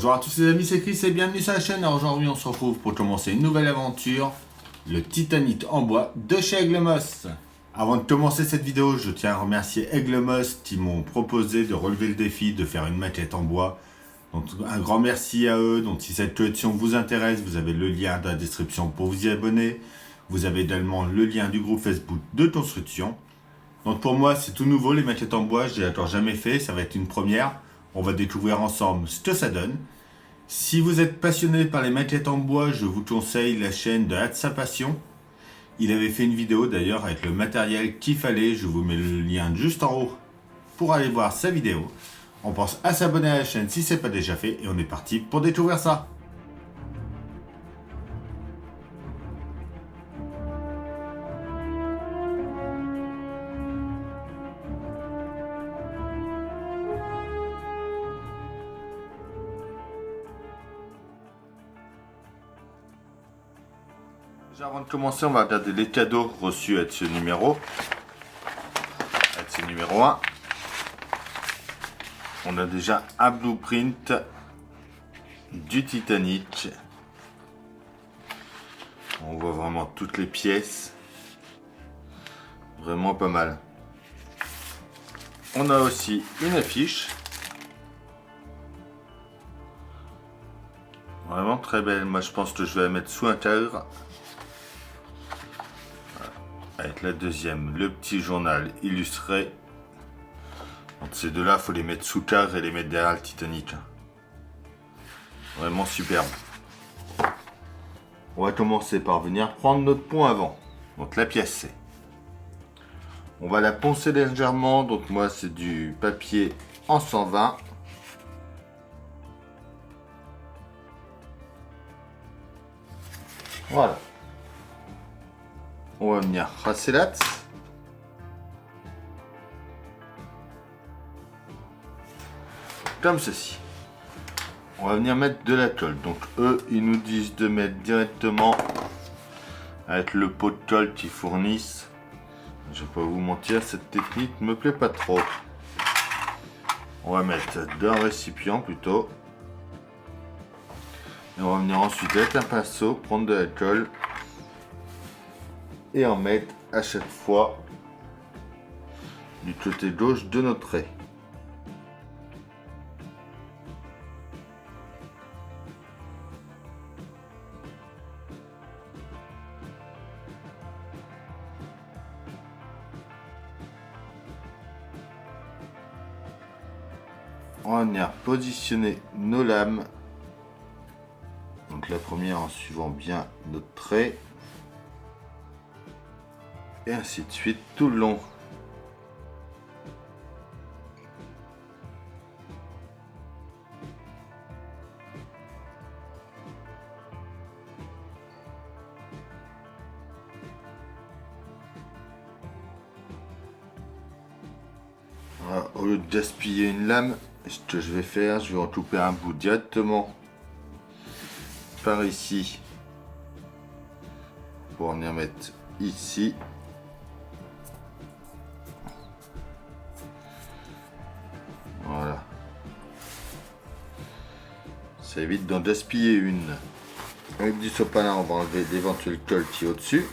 Bonjour à tous les amis, c'est Chris et bienvenue sur la chaîne. Aujourd'hui on se retrouve pour commencer une nouvelle aventure, le Titanite en bois de chez Aiglemoss. Avant de commencer cette vidéo, je tiens à remercier Aiglemoss qui m'ont proposé de relever le défi de faire une maquette en bois. Donc un grand merci à eux. Donc si cette collection vous intéresse, vous avez le lien dans la description pour vous y abonner. Vous avez également le lien du groupe Facebook de construction. Donc pour moi c'est tout nouveau les maquettes en bois, je l'ai encore jamais fait, ça va être une première. On va découvrir ensemble ce que ça donne. Si vous êtes passionné par les maquettes en bois, je vous conseille la chaîne de Hatsa Passion. Il avait fait une vidéo d'ailleurs avec le matériel qu'il fallait, je vous mets le lien juste en haut pour aller voir sa vidéo. On pense à s'abonner à la chaîne si ce n'est pas déjà fait et on est parti pour découvrir ça. Déjà avant de commencer, on va regarder les cadeaux reçus avec ce numéro. Avec ce numéro 1. On a déjà un blueprint du Titanic. On voit vraiment toutes les pièces. Vraiment pas mal. On a aussi une affiche. Vraiment très belle. Moi je pense que je vais la mettre sous un cadre. Avec la deuxième, le petit journal illustré. Entre ces deux-là, il faut les mettre sous cadre et les mettre derrière le Titanic. Vraiment superbe. On va commencer par venir prendre notre pont avant. Donc la pièce c'est. On va la poncer légèrement. Donc moi c'est du papier en 120. Voilà. On va venir tracer l'axe. Comme ceci. On va venir mettre de la colle. Donc eux, ils nous disent de mettre directement avec le pot de colle qu'ils fournissent. Je vais pas vous mentir, cette technique me plaît pas trop. On va mettre d'un récipient plutôt. Et on va venir ensuite avec un pinceau, prendre de la colle. Et en mettre à chaque fois du côté gauche de notre trait. On va venir positionner nos lames. Donc la première en suivant bien notre trait. Et ainsi de suite tout le long. Voilà, au lieu de gaspiller une lame, ce que je vais faire, je vais en couper un bout directement par ici pour venir mettre ici. Voilà. Ça évite d'en gaspiller une. Avec du sopalin, on va enlever l'éventuel colle qui est au-dessus.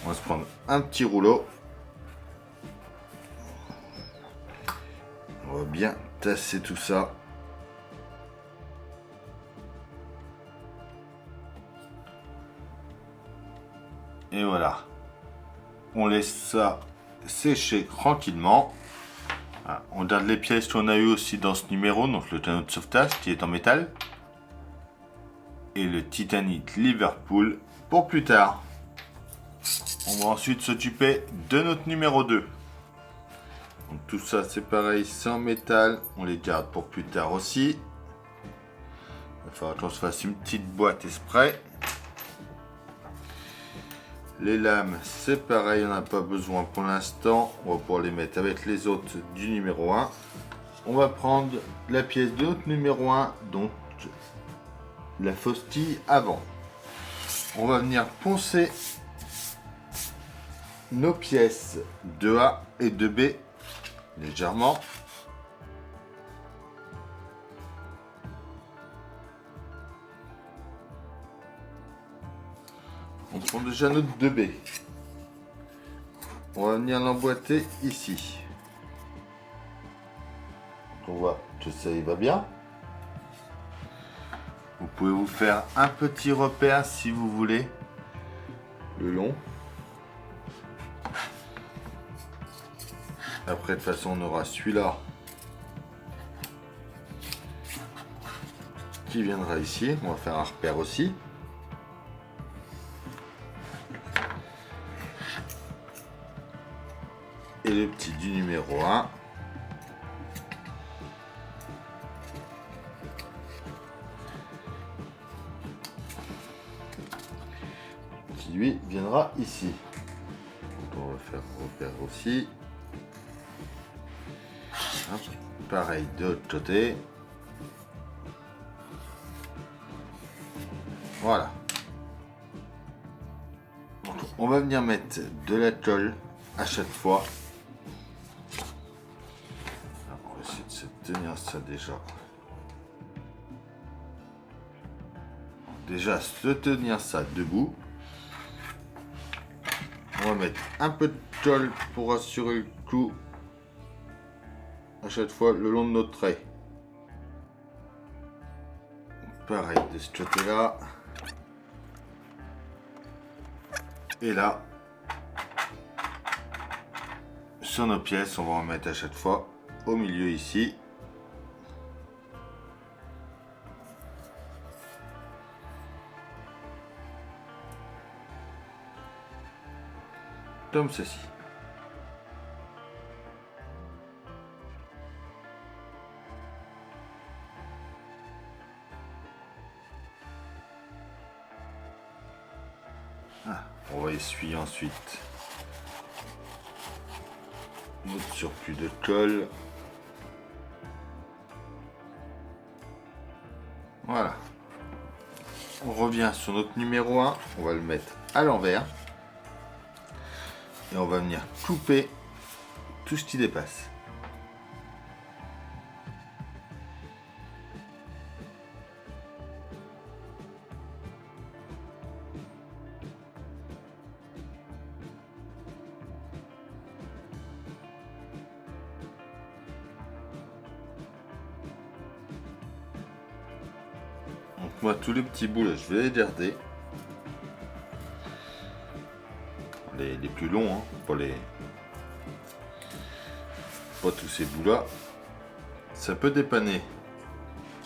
On va se prendre un petit rouleau. On va bien tasser tout ça. Et voilà. On laisse ça sécher tranquillement. Voilà. On garde les pièces qu'on a eues aussi dans ce numéro, donc le canot de sauvetage qui est en métal. Et le Titanic Liverpool pour plus tard. On va ensuite s'occuper de notre numéro 2. Donc tout ça c'est pareil, c'est en métal. On les garde pour plus tard aussi. Il va falloir qu'on se fasse une petite boîte exprès. Les lames, c'est pareil, on n'a pas besoin pour l'instant. On va pouvoir les mettre avec les autres du numéro 1. On va prendre la pièce de notre numéro 1, donc la faustille avant. On va venir poncer nos pièces de A et de B légèrement. On prend déjà notre 2B. On va venir l'emboîter ici. On voit que ça y va bien. Vous pouvez vous faire un petit repère si vous voulez. Le long. Après, de toute façon, on aura celui-là qui viendra ici. On va faire un repère aussi. Et le petit du numéro 1. Qui lui viendra ici. Donc on va faire repère aussi. Hop, pareil de l'autre côté. Voilà. Donc, on va venir mettre de la colle à chaque fois. Alors, on va essayer de se tenir ça déjà. Déjà se tenir ça debout. On va mettre un peu de colle pour assurer le coup à chaque fois le long de notre trait. Pareil de ce côté là. Et là, sur nos pièces, on va en mettre à chaque fois au milieu ici. Comme ceci. On va essuyer ensuite notre surplus de colle. Voilà. On revient sur notre numéro 1. On va le mettre à l'envers. Et on va venir couper tout ce qui dépasse. Donc moi tous les petits bouts là, je vais les garder. Les plus longs, hein, pas tous ces bouts là. Ça peut dépanner.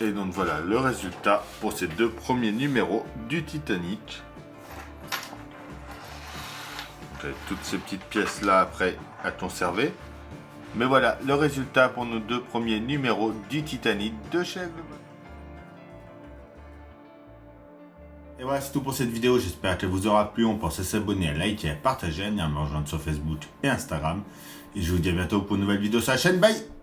Et donc voilà le résultat pour ces deux premiers numéros du Titanic. Donc, avec toutes ces petites pièces là après à conserver. Mais voilà le résultat pour nos deux premiers numéros du Titanic de chez Aigle Moss. Et voilà, c'est tout pour cette vidéo. J'espère qu'elle vous aura plu. On pense à s'abonner, à liker, à partager, à me rejoindre sur Facebook et Instagram. Et je vous dis à bientôt pour une nouvelle vidéo sur la chaîne. Bye!